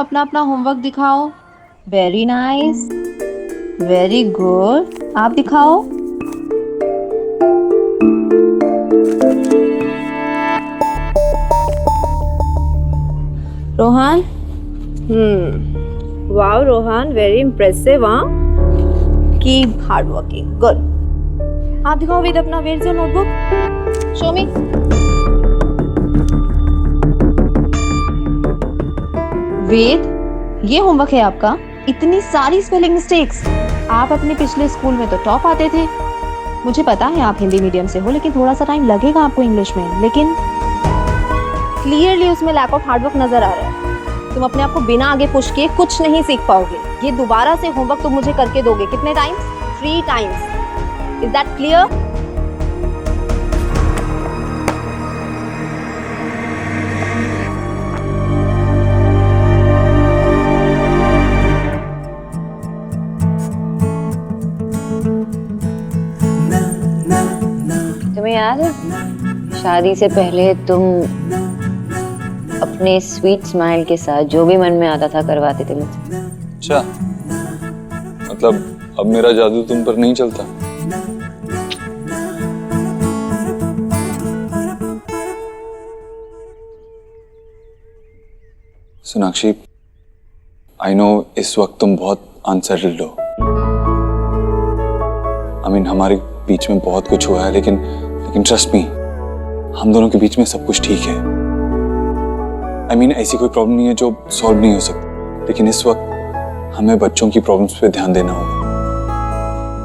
अपना अपना होमवर्क दिखाओ। Very nice, very good. आप दिखाओ। Rohan. Wow Rohan, very impressive. हाँ, कीप हार्ड वर्किंग, गुड। आप दिखाओ वेद अपना, where is your notebook, show me. Ved, ये होमवर्क है आपका। इतनी सारी स्पेलिंग मिस्टेक्स। आप अपने पिछले स्कूल में तो टॉप आते थे। मुझे पता है आप हिंदी मीडियम से हो, लेकिन थोड़ा सा टाइम लगेगा आपको इंग्लिश में। लेकिन क्लियरली उसमें लैक ऑफ हार्डवर्क नजर आ रहा है। तुम अपने आप को बिना आगे पुश किए कुछ नहीं सीख पाओगे। ये दोबारा से होमवर्क तुम मुझे करके दोगे। कितने times? 3 times. Is that clear? तुम्हें याद है शादी से पहले तुम अपने स्वीट स्माइल के साथ जो भी मन में आता था करवाते थे मुझसे? अच्छा, मतलब अब मेरा जादू तुम पर नहीं चलता? सोनाक्षी, आई नो इस वक्त तुम बहुत अनसेटल्ड हो। हमारे बीच में बहुत कुछ हुआ है, लेकिन ट्रस्ट मी, हम दोनों के बीच में सब कुछ ठीक है। ऐसी कोई प्रॉब्लम नहीं है जो सॉल्व नहीं हो सकती, लेकिन इस वक्त हमें बच्चों की प्रॉब्लम्स पे ध्यान देना होगा।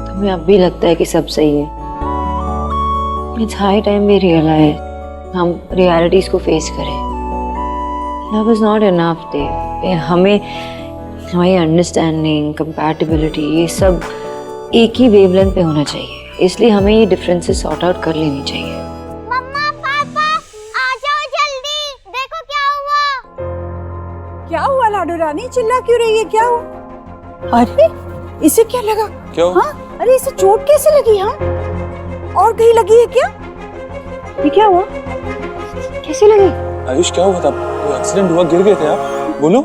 तुम्हें अब भी लगता है कि सब सही है? It's high time we realize, हम रियलिटीज को फेस करें। Love is not enough they. हमें हमारी अंडरस्टैंडिंग, कंपैटिबिलिटी, ये सब एक ही वेवलेंथ पे होना चाहिए। इसलिए हमें ये डिफरेंसेस सॉर्ट आउट कर लेनी चाहिए। मम्मा पापा आ जाओ जल्दी, देखो क्या हुआ। क्या हुआ लाडो रानी, चिल्ला क्यों रही है? क्या हुआ? अरे इसे क्या लगा? क्या हुआ? हाँ, अरे इसे चोट कैसे लगी? हाँ, और कहीं लगी है क्या? ये क्या हुआ? कैसे लगी? आयुष, क्या हुआ था? कोई एक्सीडेंट हुआ? गिर गए थे आप? बोलो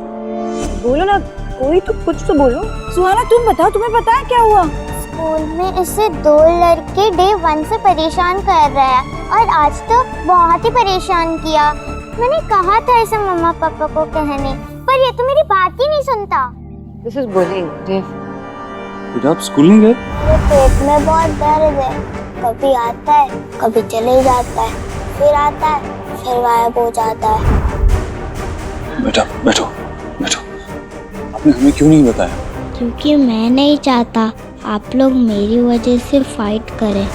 बोलो ना, कोई तो कुछ तो बोलो। सुहाना तुम बताओ, तुम्हें पता है क्या हुआ? स्कूल में इसे 2 लड़के डे 1 से परेशान कर रहे हैं और आज तो बहुत ही परेशान किया। मैंने कहा था इसे मम्मा पापा को कहने, पर ये तो मेरी बात ही नहीं सुनता। This is bullying. बेटा, आप स्कूल नहीं गए? मेरे पेट में बहुत दर्द है, कभी आता है कभी चले जाता है, फिर आता है फिर गायब हो जाता है। बेटा बैठो बैठो, आपने हमें क्यों नहीं बताया? क्योंकि मैं नहीं चाहता आप लोग मेरी वजह से फाइट करें।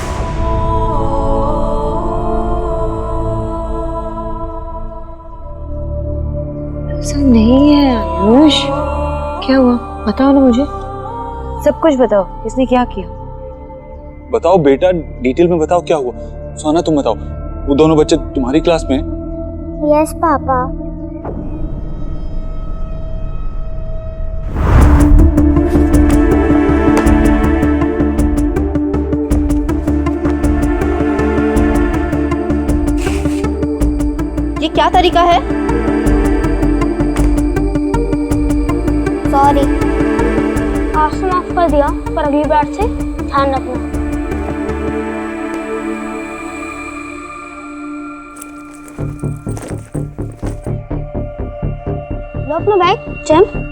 ऐसा नहीं है आयुष। क्या हुआ बताओ ना मुझे, सब कुछ बताओ। किसने क्या किया? बताओ बेटा, डिटेल में बताओ क्या हुआ। सोना तुम बताओ, वो दोनों बच्चे तुम्हारी क्लास में? Yes papa. ये क्या तरीका है? सॉरी, आज से माफ कर दिया, पर अगली बार से ध्यान रखना। लो अपना बैग, जंप।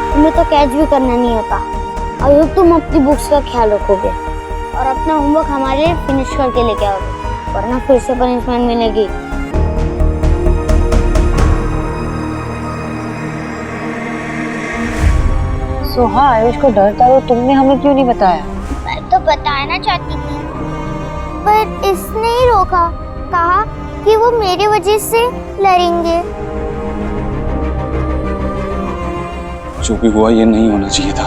तुम्हें तो कैच भी करना नहीं होता। अब तुम अपनी बुक्स का ख्याल रखोगे और अपना होमवर्क हमारे लिए फिनिश करके लेके आओगे, वरना फिर से पनिशमेंट मिलेगी। सोहा, आयुष को डर था तो तुमने हमें क्यों नहीं बताया? मैं तो बताना चाहती थी, पर इसने ही रोका। कहा कि वो मेरी वजह से लड़ेंगे। जो भी हुआ ये नहीं होना चाहिए था।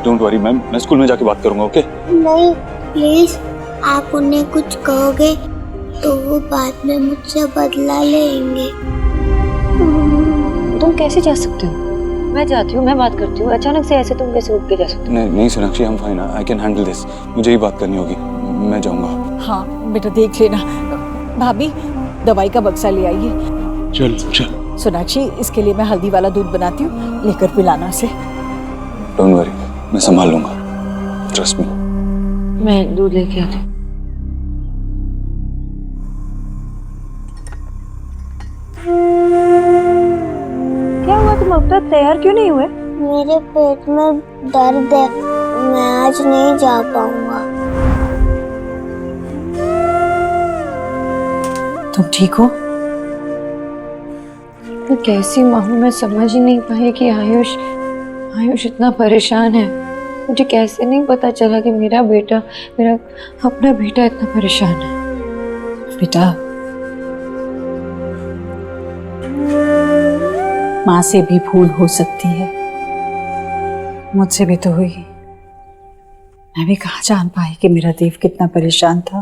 डोंट वरी मैम, मैं स्कूल में जाके बात करूंगा। ओके? नहीं प्लीज, आप उन्हें कुछ कहोगे तो वो बाद में मुझसे बदला लेंगे। कैसे जा सकते हो? मैं जाती हूँ, मैं बात करती हूँ। अचानक से ऐसे तुम कैसे उठ के जा सकते हो? नहीं नहीं सोनाक्षी, हम fine, I can handle this. मुझे ही बात करनी होगी, मैं जाऊंगा। हाँ बेटा देख लेना। भाभी दवाई का बक्सा ले आइए। चल चल। सोनाक्षी इसके लिए मैं हल्दी वाला दूध बनाती हूँ, लेकर पिलाना से। डोंट वरी, मैं संभाल लूंगा, ट्रस्ट मी। मैं दूध लेके आती हूँ। क्या हुआ, तुम अब तक तैयार क्यों नहीं हुए? मेरे पेट में दर्द है, मैं आज नहीं जा पाऊंगा। तुम ठीक हो? मैं कैसी माँ हूँ, मैं समझ ही नहीं पाई कि आयुष इतना परेशान है। मुझे कैसे नहीं पता चला कि मेरा अपना बेटा इतना परेशान है। बेटा माँ से भी भूल हो सकती है, मुझसे भी तो हुई। मैं भी कहाँ जान पाई कि मेरा देव कितना परेशान था।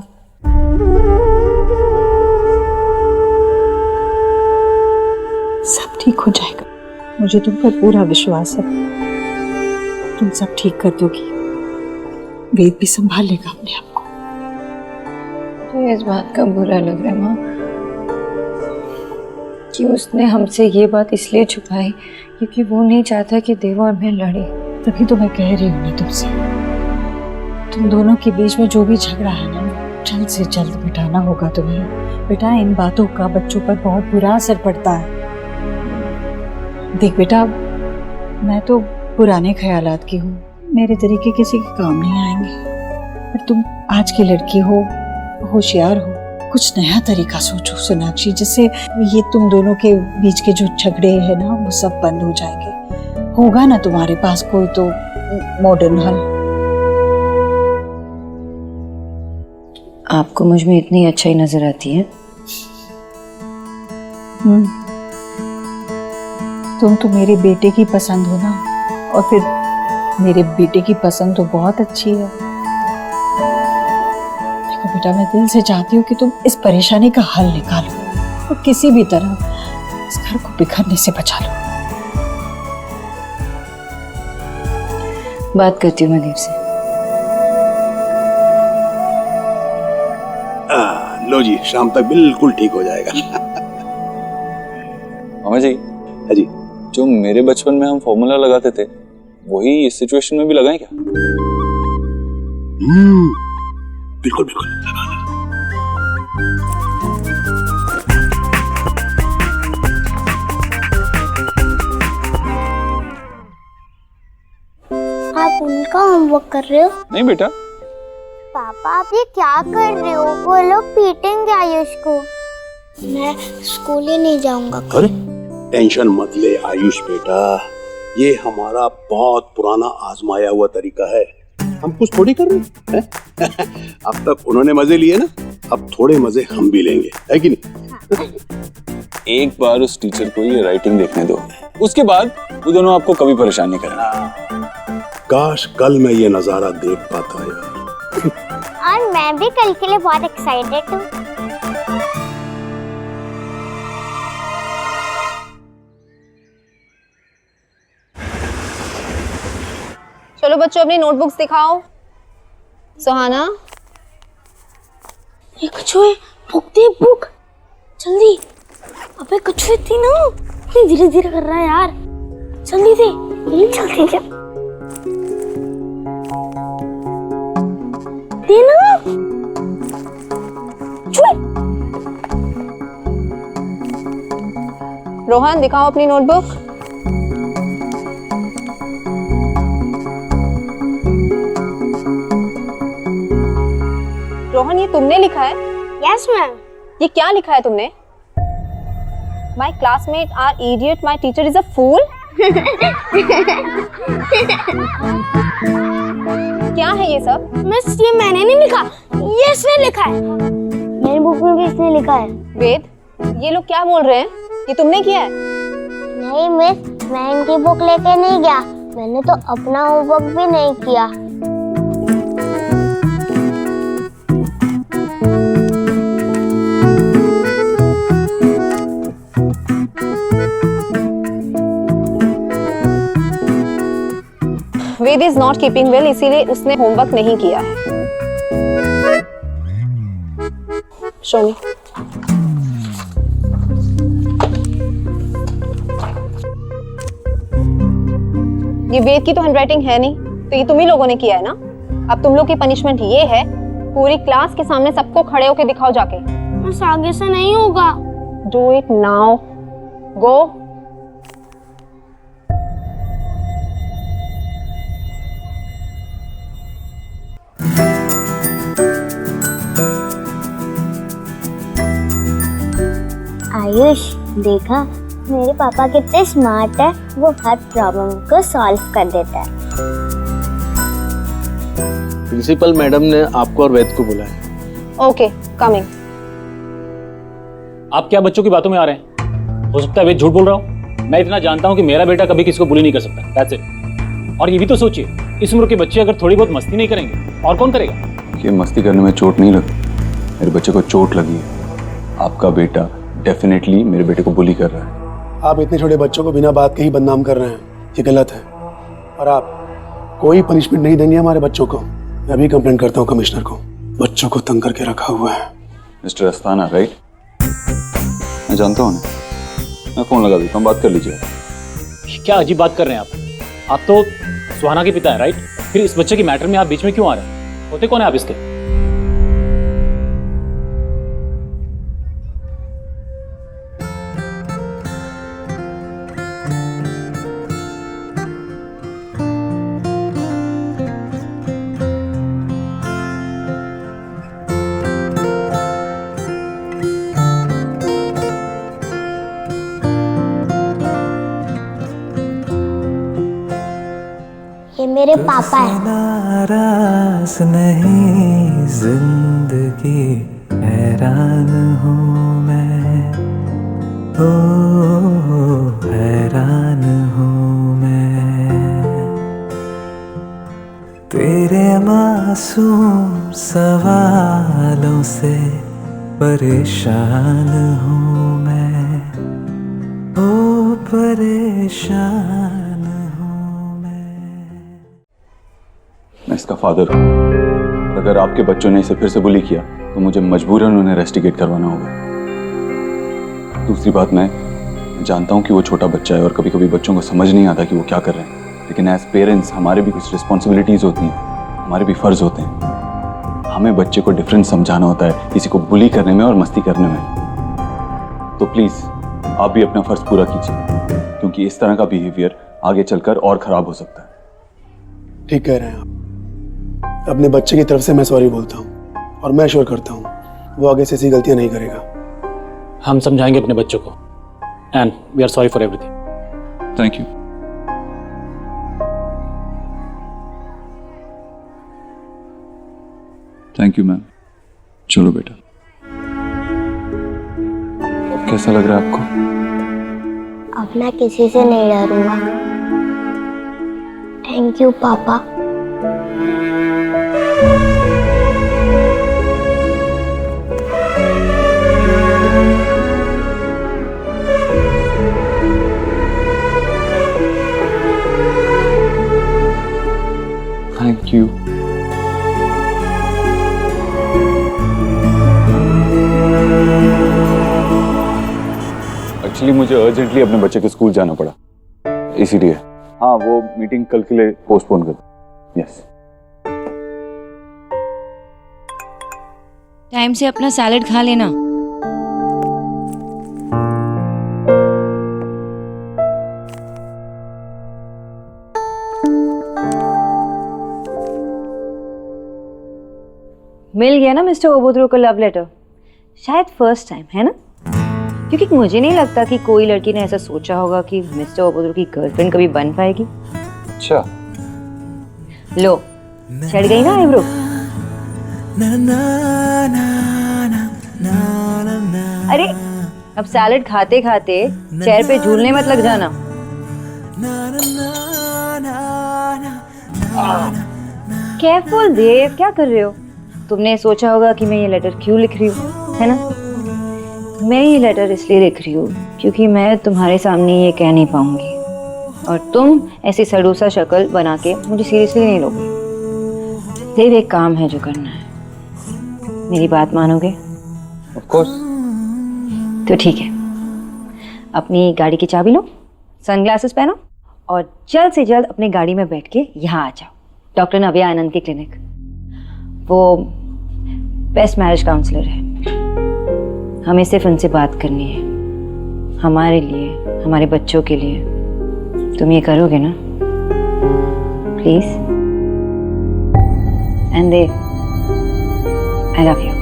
सब ठीक हो जाएगा, मुझे तुम पर पूरा विश्वास है। तुम सब ठीक कर दोगी, वेद भी संभाल लेगा अपने आप को। मुझे इस बात का बुरा लग रहा है माँ कि उसने हमसे ये बात इसलिए छुपाई क्योंकि वो नहीं चाहता कि देव और मैं लड़े। तभी तो मैं कह रही हूँ ना तुमसे, तुम दोनों के बीच में जो भी झगड़ा है ना, जल्द से जल्द मिटाना होगा तुम्हें। बेटा इन बातों का बच्चों पर बहुत बुरा असर पड़ता है। देख बेटा, मैं तो पुराने ख्यालात की हूँ, मेरे तरीके किसी के काम नहीं आएंगे। पर तुम आज की लड़की हो, होशियार हो, कुछ नया तरीका सोचो सोनाक्षी, जिससे ये तुम दोनों के बीच के जो झगड़े हैं ना वो सब बंद हो जाएंगे। होगा ना तुम्हारे पास कोई तो मॉडर्न हल? आपको मुझ में इतनी अच्छाई नजर आती है? तुम तो मेरे बेटे की पसंद हो ना, और फिर मेरे बेटे की पसंद तो बहुत अच्छी है। देखो बेटा, मैं दिल से चाहती हूँ कि तुम इस परेशानी का हल निकालो और किसी भी तरह इस घर को बिखरने से बचा लो। बात करती हूँ मैं देव से। लो जी, शाम तक बिल्कुल ठीक हो जाएगा। मामा जी, हाँ जी। जो मेरे बचपन में हम फॉर्मूला लगाते थे वही इस सिचुएशन में भी लगाएं क्या? बिल्कुल बिल्कुल लगाना। आप उनका होमवर्क कर रहे हो? नहीं बेटा। पापा आप ये क्या कर रहे हो? वो लोग पीटेंगे आयुष को। मैं स्कूल ही नहीं जाऊंगा। अरे टेंशन मत ले आयुष बेटा, ये हमारा बहुत पुराना आजमाया हुआ तरीका है। हम कुछ थोड़ी कर रहे हैं। अब तक उन्होंने मजे लिए ना, अब थोड़े मजे हम भी लेंगे, है कि नहीं? एक बार उस टीचर को ये राइटिंग देखने दो, उसके बाद वो दोनों आपको कभी परेशान नहीं करेंगे। काश कल मैं ये नजारा देख पाता यार। और मैं भी कल के लिए बहुत एक्साइटेड हूँ। चलो बच्चों अपनी नोटबुक्स दिखाओ। सुहाना, ये कछुए, भूख दे भूख, जल्दी। अबे कछुए थी ना, इतनी धीरे धीरे कर रहा है यार, जल्दी दे। जल्दी दे, देना। कछुए। रोहन दिखाओ अपनी नोटबुक। रोहन, ये तुमने लिखा है? Yes ma'am. ये क्या लिखा है तुमने? My classmate are idiot, my teacher is a fool. क्या है ये सब? मिस ये मैंने नहीं लिखा, ये इसने लिखा है। मेरी बुक में भी इसने लिखा है। वेद, ये लोग क्या बोल रहे हैं? ये तुमने किया है? नहीं मिस, मैं इनकी बुक लेके नहीं गया, मैंने तो अपना होमवर्क भी नहीं किया। वेद इज नॉट कीपिंग वेल, इसीलिए उसने होमवर्क नहीं किया है। शो मी। ये वेद की तो हैंडराइटिंग है नहीं, तो ये तुम ही लोगों ने किया है ना। अब तुम लोग की पनिशमेंट ये है, पूरी क्लास के सामने सबको खड़े होके दिखाओ जाके। बस आगे से नहीं होगा। डू इट नाउ, गो। आयुष, देखा मेरे पापा कितने स्मार्ट है, वो हर प्रॉब्लम को सॉल्व कर देता है। प्रिंसिपल मैडम ने आपको और वेद को बुलाया। Okay, coming. आप क्या बच्चों की बातों में आ रहे हैं? हो सकता है वेद झूठ बोल रहा हूँ। मैं इतना जानता हूँ कि मेरा बेटा कभी किसी को बुली नहीं कर सकता। That's it. और ये भी तो सोचिए, इस उम्र के बच्चे अगर थोड़ी बहुत मस्ती नहीं करेंगे और कौन करेगा? कि मस्ती करने में चोट नहीं लगी, मेरे बच्चे को चोट लगी है। आपका बेटा डेफिनेटली मेरे बेटे को बुली कर रहा है। आप इतने छोटे बच्चों को बिना बात के ही बदनाम कर रहे हैं, ये गलत है। और आप कोई पनिशमेंट नहीं देंगे हमारे बच्चों को। मैं अभी कंप्लेंट करता हूँ कमिश्नर को। बच्चों को तंग करके रखा हुआ है। Mister Asthana, right? मैं जानता हूँ ना, मैं फोन लगा देता हूँ, बात कर लीजिए। क्या अजीब बात कर रहे हैं आप? आप तो सुहाना के पिता हैं, राइट? फिर इस बच्चे के मैटर में आप बीच में क्यों आ रहे हैं? होते कौन है आप इसके? ये मेरे पापा है। नाराज नहीं जिंदगी, हैरान हूँ मैं, ओ हैरान हूँ मैं। तेरे मासूम सवालों से परेशान हूँ मैं, ओ परेशान। मैं इसका फादर हूँ, और अगर आपके बच्चों ने इसे फिर से बुली किया तो मुझे मजबूरन उन्हें रेस्टिकेट करवाना होगा। दूसरी बात, मैं जानता हूँ कि वो छोटा बच्चा है और कभी कभी बच्चों को समझ नहीं आता कि वो क्या कर रहे हैं, लेकिन एज पेरेंट्स हमारे भी कुछ रिस्पॉन्सिबिलिटीज होती हैं, हमारे भी फर्ज होते हैं। हमें बच्चे को डिफरेंस समझाना होता है, किसी को बुली करने में और मस्ती करने में। तो प्लीज आप भी अपना फर्ज पूरा कीजिए, क्योंकि इस तरह का बिहेवियर आगे चलकर और खराब हो सकता है। ठीक कह रहे हैं आप। अपने बच्चे की तरफ से मैं सॉरी बोलता हूँ और मैं श्योर करता हूँ वो आगे से ऐसी गलतियां नहीं करेगा। हम समझाएंगे अपने बच्चों को, and we are sorry for everything. Thank you. Thank you ma'am. चलो बेटा, कैसा लग रहा है आपको? अब मैं किसी से नहीं डरूंगा। थैंक यू पापा। Thank you. एक्चुअली मुझे अर्जेंटली अपने बच्चे के स्कूल जाना पड़ा, इसीलिए। हाँ, वो मीटिंग कल के लिए पोस्टपोन कर दो। यस। टाइम से अपना सैलेड खा लेना। मिल गया ना मिस्टर ओबोद्रो का लव लेटर? शायद फर्स्ट टाइम, है ना? क्योंकि मुझे नहीं लगता कि कोई लड़की ने ऐसा सोचा होगा कि मिस्टर ओबोद्रो की गर्लफ्रेंड कभी बन पाएगी। अच्छा, लो, चढ़ गई ना आईब्रो? अरे अब सैलेड खाते खाते चेयर पे झूलने मत लग जाना। केयरफुल देव, क्या कर रहे हो? तुमने सोचा होगा कि मैं ये लेटर क्यों लिख रही हूँ, है ना? मैं ये लेटर इसलिए लिख रही हूँ क्योंकि मैं तुम्हारे सामने ये कह नहीं पाऊंगी और तुम ऐसी सड़ूसा शक्ल बना के मुझे सीरियसली नहीं लोगे। देव, एक काम है जो करना है, मेरी बात मानोगे? Of course. तो ठीक है, अपनी गाड़ी की चाबी लो, सनग्लासेस पहनो और जल्द से जल्द अपनी गाड़ी में बैठ के यहाँ आ जाओ, डॉक्टर नव्या आनंद के क्लिनिक। वो बेस्ट मैरिज काउंसलर है, हमें सिर्फ उनसे बात करनी है, हमारे लिए, हमारे बच्चों के लिए। तुम ये करोगे ना please? And Dev, I love you.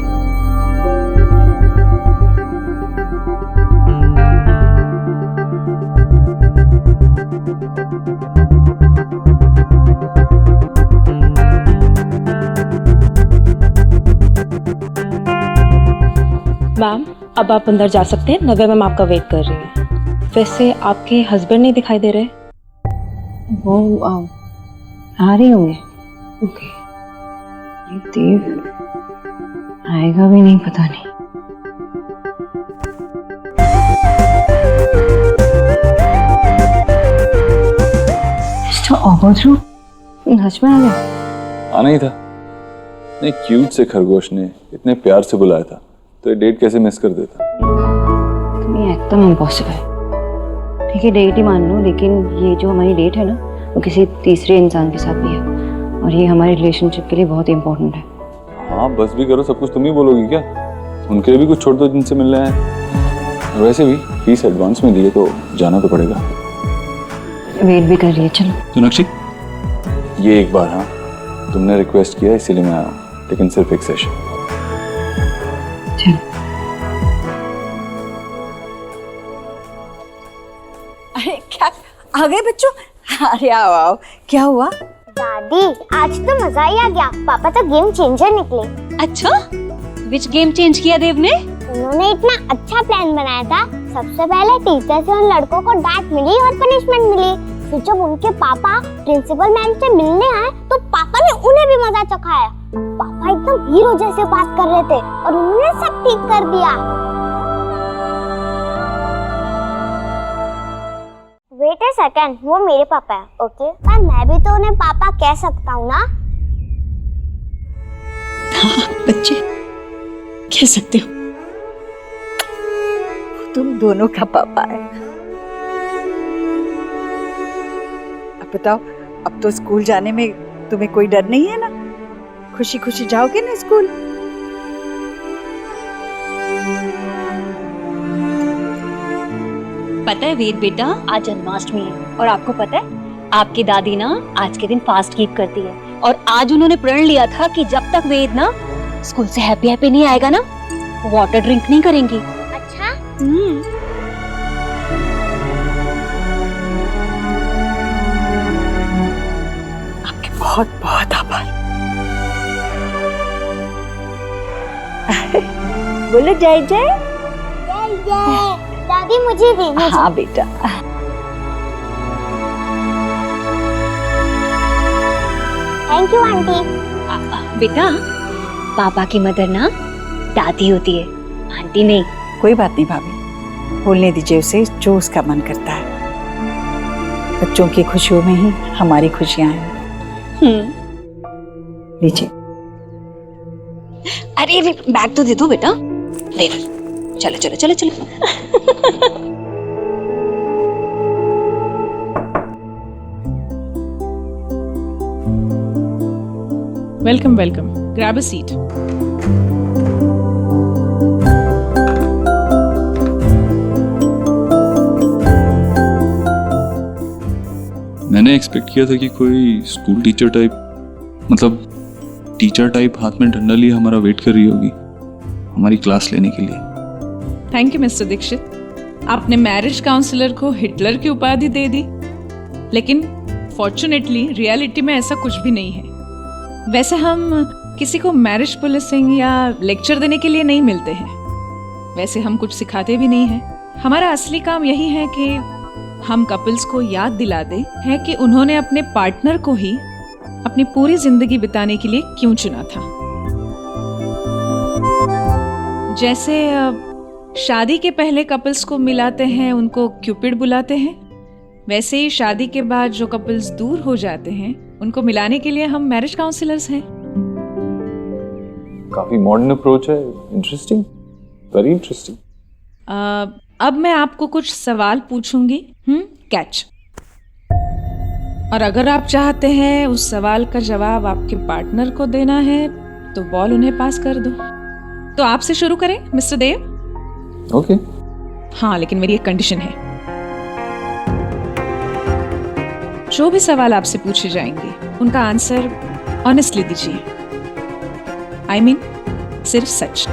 Ma'am, अब आप अंदर जा सकते हैं, नव्या मैम आपका वेट कर रही हैं। वैसे आपके हस्बैंड नहीं दिखाई दे रहे? वो आ रही होंगे। ओके। ये देव आएगा भी नहीं, पता नहीं। हज में आ गया। आना ही था। नहीं, क्यूट से खरगोश ने इतने प्यार से बुलाया था, तो ये डेट कैसे मिस कर देता? तुम ये एकदम इम्पॉसिबल। ठीक है, डेट ही मान लो, लेकिन ये जो हमारी डेट है ना, वो किसी तीसरे इंसान के साथ भी है, और ये हमारे रिलेशनशिप के लिए बहुत इंपॉर्टेंट है। हाँ, बस भी करो, सब कुछ तुम ही बोलोगी क्या? उनके लिए भी कुछ छोड़ दो जिनसे मिलना है। और वैसे भी फीस एडवांस में दिए तो जाना तो पड़ेगा। वेट भी कर रही है, चलो। सोनाक्षी, ये एक बार, हाँ, तुमने रिक्वेस्ट किया इसीलिए मैं आया हूँ, लेकिन सिर्फ एक सेशन। अरे क्या आ गए बच्चों? अरे आओ आओ, क्या हुआ? दादी, आज तो मजा ही आ गया। पापा तो गेम चेंजर निकले। अच्छा, विच गेम चेंज किया देव ने? उन्होंने इतना अच्छा प्लान बनाया था। सबसे पहले टीचर से उन लड़कों को डांट मिली और पनिशमेंट मिली। फिर जब उनके पापा प्रिंसिपल मैम से मिलने आए तो पापा ने उन्हें भी मजा चखाया। पापा एकदम हीरो जैसे बात कर रहे थे और उन्होंने सब ठीक कर दिया। वेट अ सेकंड, वो मेरे पापा है, ओके? पर मैं भी तो उन्हें पापा कह सकता हूँ ना? हाँ बच्चे, कह सकते हो। तुम दोनों का पापा है। अब बताओ, अब तो स्कूल जाने में तुम्हें कोई डर नहीं है ना? खुशी खुशी जाओगे ना स्कूल? पता है वेद बेटा, आज जन्माष्टमी है और आपको पता है आपकी दादी ना आज के दिन फास्ट कीप करती है, और आज उन्होंने प्रण लिया था कि जब तक वेद ना स्कूल से हैप्पी हैप्पी नहीं आएगा ना, वाटर ड्रिंक नहीं करेंगी। अच्छा? आपके बहुत बहुत आभार। बोलो जय जय। जय जय। दादी मुझे दीजिए। हाँ बेटा। Thank you aunty. बेटा, पापा की मदर ना दादी होती है, आंटी नहीं। कोई बात नहीं भाभी, बोलने दीजिए उसे जो उसका मन करता है। बच्चों की खुशियों में ही हमारी खुशियां हैं। लीजिए। अरे बैग तो दे दो बेटा। दे दो। चलो चलो चलो चलो। Welcome welcome, grab a seat. मैंने एक्सपेक्ट किया था कि कोई स्कूल टीचर टाइप, मतलब टीचर टाइप हाथ में डंडा लिए हमारा वेट कर रही होगी हमारी क्लास लेने के लिए। थैंक यू मिस्टर दीक्षित, आपने मैरिज काउंसलर को हिटलर की उपाधि दे दी, लेकिन फॉर्चुनेटली रियलिटी में ऐसा कुछ भी नहीं है। वैसे हम किसी को मैरिज पुलिसिंग या लेक्चर देने के लिए नहीं मिलते हैं। वैसे हम कुछ सिखाते भी नहीं हैं। हमारा असली काम यही है कि हम कपल्स को याद दिला दें है कि उन्होंने अपने पार्टनर को ही अपनी पूरी जिंदगी बिताने के लिए क्यों चुना था। जैसे शादी के पहले कपल्स को मिलाते हैं, उनको क्यूपिड बुलाते हैं, वैसे ही शादी के बाद जो कपल्स दूर हो जाते हैं उनको मिलाने के लिए हम मैरिज काउंसलर्स हैं। काफी मॉडर्न अप्रोच है, इंटरेस्टिंग, वेरी इंटरेस्टिंग। अब मैं आपको कुछ सवाल पूछूंगी, कैच। और अगर आप चाहते हैं उस सवाल का जवाब आपके पार्टनर को देना है तो बॉल उन्हें पास कर दो। तो आपसे शुरू करें मिस्टर देव? ओके। हाँ, लेकिन मेरी एक कंडीशन है। जो भी सवाल आपसे पूछे जाएंगे उनका आंसर ऑनेस्टली दीजिए। I mean, सिर्फ सच।